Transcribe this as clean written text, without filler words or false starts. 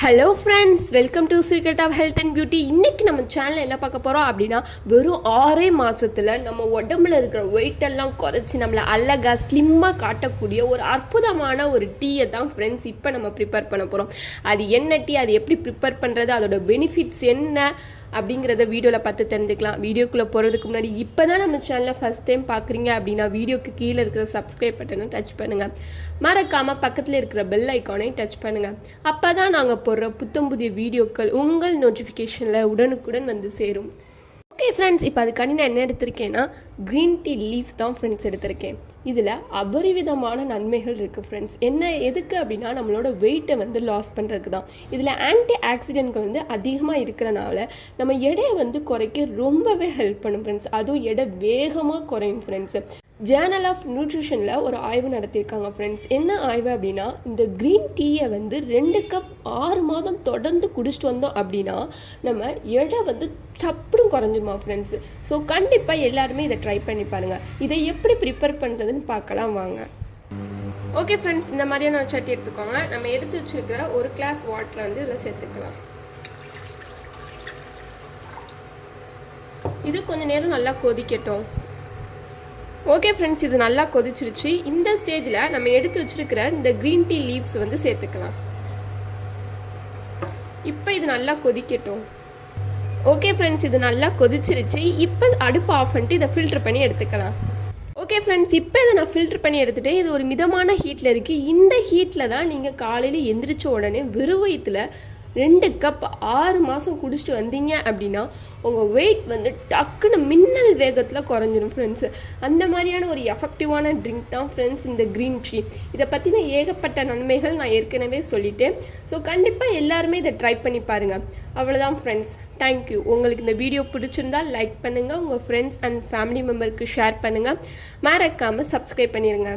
Hello friends, welcome to secret of health and beauty. இன்றைக்கி நம்ம சேனலில் என்ன பார்க்க போகிறோம் அப்படின்னா, வெறும் 6 மாதத்தில் நம்ம உடம்புல இருக்கிற வெயிட்டெல்லாம் குறைச்சி நம்மளை அழகாக ஸ்லிம்மாக காட்டக்கூடிய ஒரு அற்புதமான ஒரு டீயை தான் ஃப்ரெண்ட்ஸ் இப்போ நம்ம ப்ரிப்பேர் பண்ண போகிறோம். அது என்ன டீ, அது எப்படி ப்ரிப்பேர் பண்ணுறது, அதோட பெனிஃபிட்ஸ் என்ன அப்படிங்கிறத வீடியோவில் பார்த்து தெரிஞ்சுக்கலாம். வீடியோக்குள்ளே போகிறதுக்கு முன்னாடி இப்போ தான் நம்ம சேனலை ஃபஸ்ட் டைம் பார்க்குறீங்க அப்படின்னா வீடியோக்கு கீழே இருக்கிற சப்ஸ்கிரைப் பட்டனை டச் பண்ணுங்கள். மறக்காமல் பக்கத்தில் இருக்கிற பெல் ஐக்கானையும் டச் பண்ணுங்கள். அப்போ தான் நாங்கள் போடுற புத்தம் புதிய வீடியோக்கள் உங்கள் நோட்டிஃபிகேஷனில் உடனுக்குடன் வந்து சேரும். ஓகே ஃப்ரெண்ட்ஸ், இப்போ அதுக்காண்டி நான் என்ன எடுத்திருக்கேன்னா க்ரீன் டீ லீவ்ஸ் தான் ஃப்ரெண்ட்ஸ் எடுத்திருக்கேன். இதில் அபரிவிதமான நன்மைகள் இருக்குது ஃப்ரெண்ட்ஸ். என்ன எதுக்கு அப்படின்னா, நம்மளோட வெயிட்டை வந்து லாஸ் பண்ணுறதுக்கு தான். இதில் ஆன்டி ஆக்சிடென்ட்கள் வந்து அதிகமாக இருக்கிறனால நம்ம எடையை வந்து குறைக்க ரொம்பவே ஹெல்ப் பண்ணும் ஃப்ரெண்ட்ஸ். அதுவும் எடை வேகமாக குறையும் ஃப்ரெண்ட்ஸ். ஜேர்னல் ஆஃப் நியூட்ரிஷனில் ஒரு ஆய்வு நடத்தியிருக்காங்க ஃப்ரெண்ட்ஸ். என்ன ஆய்வு அப்படின்னா, இந்த க்ரீன் டீயை வந்து 2 கப் 6 மாதம் தொடர்ந்து குடிச்சிட்டு வந்தோம் அப்படின்னா நம்ம எடை வந்து டப்புன்னு குறைஞ்சிருமா ஃப்ரெண்ட்ஸ். ஸோ கண்டிப்பாக எல்லாருமே இதை ட்ரை பண்ணி பாருங்கள். இதை எப்படி ப்ரிப்பேர் பண்ணுறதுன்னு பார்க்கலாம் வாங்க. ஓகே ஃப்ரெண்ட்ஸ், இந்த மாதிரியான சட்டி எடுத்துக்கோங்க. நம்ம எடுத்து வச்சுருக்கிற 1 கிளாஸ் வாட்டரை வந்து இதில் சேர்த்துக்கலாம். இது கொஞ்சம் நேரம் நல்லா கொதிக்கட்டும். ஓகே ஃப்ரெண்ட்ஸ், இது நல்லா கொதிச்சிருச்சு. இந்த ஸ்டேஜில் நம்ம எடுத்து வச்சுருக்கிற இந்த க்ரீன் டீ லீவ்ஸ் வந்து சேர்த்துக்கலாம். இப்போ இது நல்லா கொதிக்கட்டும். ஓகே ஃப்ரெண்ட்ஸ், இது நல்லா கொதிச்சிருச்சு. இப்போ அடுப்பு ஆஃப் பண்ணிட்டு இதை ஃபில்டர் பண்ணி எடுத்துக்கலாம். ஓகே ஃப்ரெண்ட்ஸ், இப்போ இதை நான் ஃபில்டர் பண்ணி எடுத்துகிட்டு இது ஒரு மிதமான ஹீட்டில் இருக்குது. இந்த ஹீட்டில் தான் நீங்கள் காலையில் எந்திரிச்ச உடனே வெறும் வயிற்றில் 2 கப் 6 மாதம் குடிச்சிட்டு வந்தீங்க அப்படின்னா உங்கள் வெயிட் வந்து டக்குன்னு மின்னல் வேகத்தில் குறைஞ்சிரும் ஃப்ரெண்ட்ஸு. அந்த மாதிரியான ஒரு எஃபெக்டிவான ட்ரிங்க் தான் ஃப்ரெண்ட்ஸ் இந்த க்ரீன் டீ. இதை பற்றின ஏகப்பட்ட நன்மைகள் நான் ஏற்கனவே சொல்லிட்டேன். ஸோ கண்டிப்பாக எல்லாருமே இதை ட்ரை பண்ணி பாருங்கள். அவ்வளோதான் ஃப்ரெண்ட்ஸ், தேங்க்யூ. உங்களுக்கு இந்த வீடியோ பிடிச்சிருந்தால் லைக் பண்ணுங்கள், உங்கள் ஃப்ரெண்ட்ஸ் அண்ட் ஃபேமிலி மெம்பருக்கு ஷேர் பண்ணுங்கள், மறக்காமல் சப்ஸ்கிரைப் பண்ணிடுங்க.